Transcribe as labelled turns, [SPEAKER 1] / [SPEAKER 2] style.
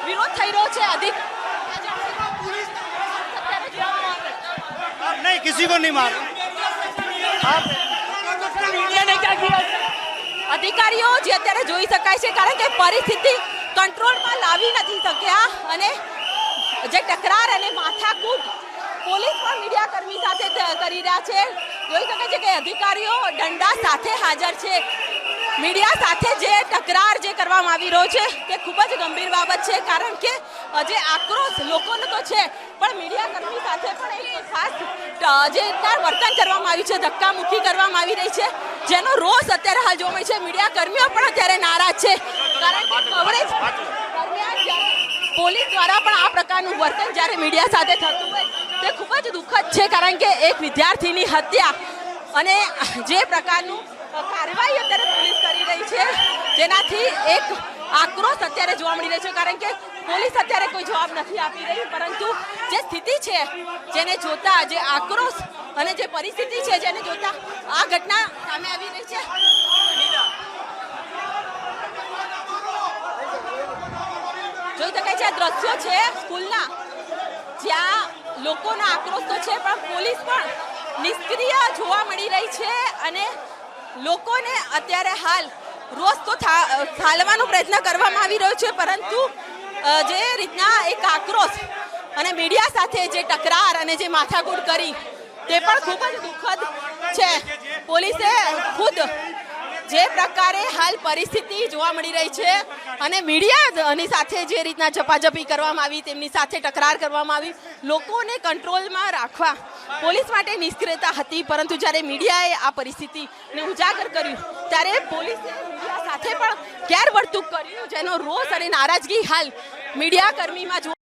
[SPEAKER 1] વિરોધ થઈ રહ્યો છે અધિક
[SPEAKER 2] नहीं, किसी को नहीं मारा।
[SPEAKER 1] અધિકારીઓ જે અત્યારે જોઈ શકાય છે કારણ કે પરિસ્થિતિ કંટ્રોલમાં લાવી નથી શક્યા અને જે તકરાર અને માથાકૂટ પોલીસ પણ મીડિયા કર્મી સાથે કરી રહ્યા છે. જોઈ શકાય છે કે અધિકારીઓ દંડા સાથે હાજર છે. મીડિયા સાથે જે તકરાર જે કરવામાં આવી રહ્યો છે તે ખૂબ જ ગંભીર બાબત છે કારણ કે જે આક્રોશ લોકોનો તો છે પણ મીડિયા કર્મી સાથે પણ એક ખાસ જે વર્તન કરવામાં આવ્યું છે, ધક્કા મુક્કી કરવામાં આવી રહી છે, જેનો રોષ અત્યારે હાલ જોવા મળે છે. મીડિયા કર્મીઓ પણ અત્યારે નારાજ છે કારણ કે કવરેજ દરમિયાન પોલીસ દ્વારા પણ આ પ્રકારનું વર્તન જ્યારે મીડિયા સાથે થતું હોય તે ખૂબ જ દુઃખદ છે કારણ કે એક વિદ્યાર્થીની હત્યા અને જે પ્રકારનું કાર્યવાહી અત્યારે પોલીસ કરી રહી છે જેનાથી એક આક્રોશ અત્યારે જોવા મળી રહ્યો છે કારણ કે પોલીસ અત્યારે કોઈ જવાબ નથી આપી રહી પરંતુ જે સ્થિતિ છે જેને જોતા જે આક્રોશ અને જે પરિસ્થિતિ છે જેને જોતા આ ઘટના સામે આવી રહી છે. જોઈ શકાય છે આ દ્રશ્યો છે સ્કૂલના જ્યાં લોકોનો આક્રોશ તો છે પણ પોલીસ પણ નિષ્ક્રિય જોવા મળી રહી છે અને લોકોને અત્યારે હાલ રોષ તો ઠાલવાનો પ્રયત્ન કરવામાં આવી રહ્યો છે પરંતુ જે રીતના એક આક્રોશ અને મીડિયા સાથે જે તકરાર અને જે માથાકૂટ કરી તે પણ ખૂબ જ દુઃખદ છે. પોલીસે ખુદ જે પ્રકારે હાલ પરિસ્થિતિ જોવા મળી રહી છે અને મીડિયાની સાથે જે રીતના ઝપાઝપી કરવામાં આવી, તેમની સાથે તકરાર કરવામાં આવી, લોકોને કંટ્રોલમાં રાખવા પોલીસ માટે નિષ્ક્રિયતા હતી પરંતુ જ્યારે મીડિયાએ આ પરિસ્થિતિને ઉજાગર કર્યું ત્યારે પોલીસે મીડિયા સાથે પણ ગેરવર્તણૂક કર્યું જેનો રોષ અને નારાજગી હાલ મીડિયા કર્મીમાં